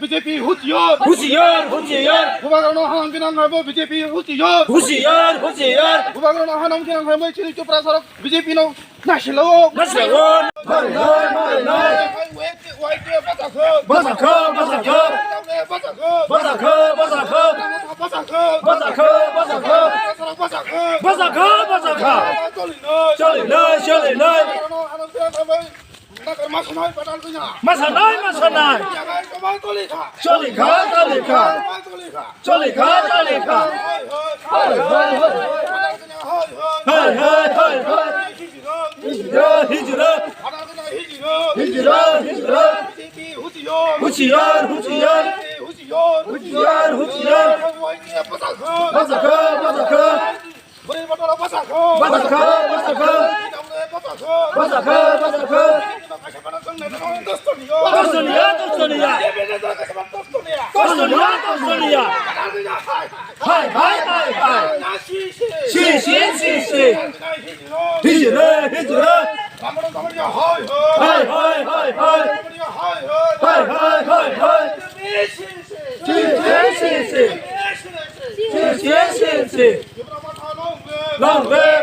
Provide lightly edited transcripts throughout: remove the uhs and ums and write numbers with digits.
BJP हुसियार हुबागानो हानाम किनां हाबो BJP हुसियार हुबागानो हानाम किनां हाबो चिनि चोप्रा सरक BJP नो नासिलो Masanai. Cholika. Hijra. Husiar. Long live.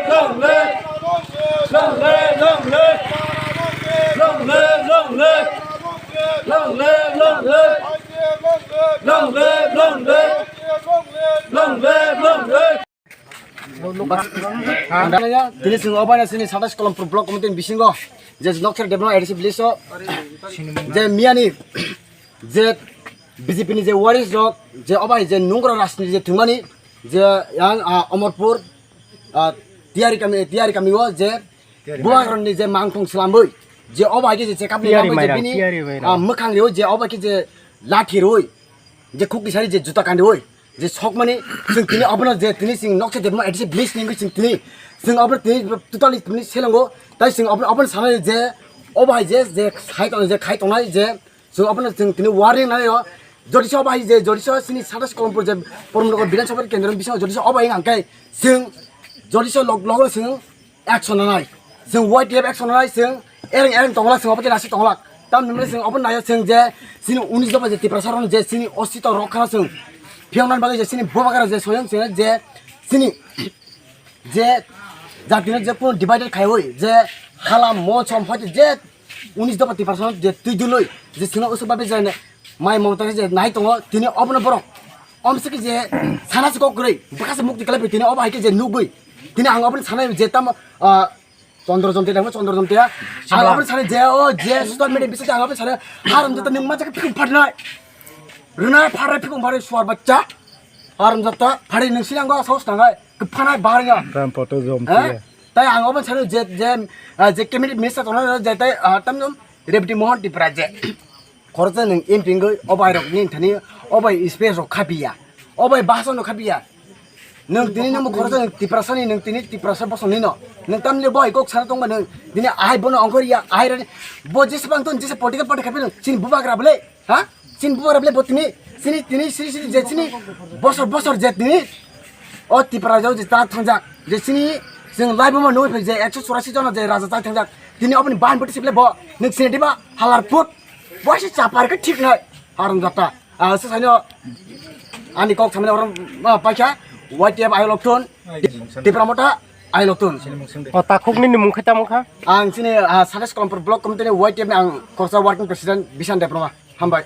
Dili sing obana sini satas kolom blok kemudian bisingo je nokser develop edisi bliso je miani je BJP ni je waris jok je obai je nungro rasni je thumani je yang Amarpur tiari kami wo je buang ni je mangkong selamboi je obai ke je cekap ni je bini mekhang reo je obai ke je lathi roi je khukni sari je juta kandi oi je sok mani sing tini abna je tini sing nokse develop edisi blis ningi sing tini sing abna tini totally tini selango tai sing abna sana je obai je khai tonai je sing abna sing tini waring na yo jodiso obai je jodiso sini satas kolompur je pormnogor biধানসভা কেন্দ্র bisao jodiso obai angkai sing jodiso logo sing action nai sing YTF action nai sing ereng tonglak sing obai nasi tonglak tam nimre sing obai nayo sing je sini 19 doba je tiprasaron je sini osito rokhana sing Piangnan bagi je sini bobakara je soyang sini je sini je jatine je pun divided khai hoi je halam mo chom hoje je 19 doba tiprasaron je tuiduloi je sini osubabe jane mai momta je nai tongo tini obna borok omsiki je sanasi ko grei bakase mukti kala tini oba haike je nugui tini ang obna sanai je tam চন্দ্রজন্তে দেখো চন্দ্রজন্তিয়া আর আপনি সারে যে ও যে social media বিষয়ে আপনি সারে হারাম যাতে নিং মাঝে ফিকুম ফাটনাই রুনা ফাড়াই ফিকুম ফাড়াই সুয়ার বাচ্চা হারাম যাতে ফাড়াই নংসি নাঙ্গো সাহস নাঙ্গাই গফানাই বাহারিয়া রাম ফটো জমতিয়া তাই আং আপনি সারে যে কেমিটি মিনিস্টার তনা যাতে তামনম রেবটি মোহন টিপরা যে খরচা নং এমপিঙ্গৈ অবাই রক নিং থানি অবাই স্পেস রক খাবিয়া অবাই বাসন রক খাবিয়া nung tini nung khorsa tiprasani nung tini tiprasa bosong nino nung tamle boy kok sana tong nung tini ai bono ongkoria ai re bo jis bang ton jis political party kapil sin bubagra bole ha sin bubagra bole botini sini je sini bosor je tini o tipra jau je ta thangjak je sini sing live mo noi je 184 jon je raja ta thangjak tini apni ban boti siple bo nung sini diba halar put bosi chapar ke thik nai haram jata se saino ani kok samne orang paikha YTF ayo lokton di pramota ayo lokton oh takuk ni mungkha ang sini sanes kelompok blok kemudian YTF ang korsa working president bisan diploma hambai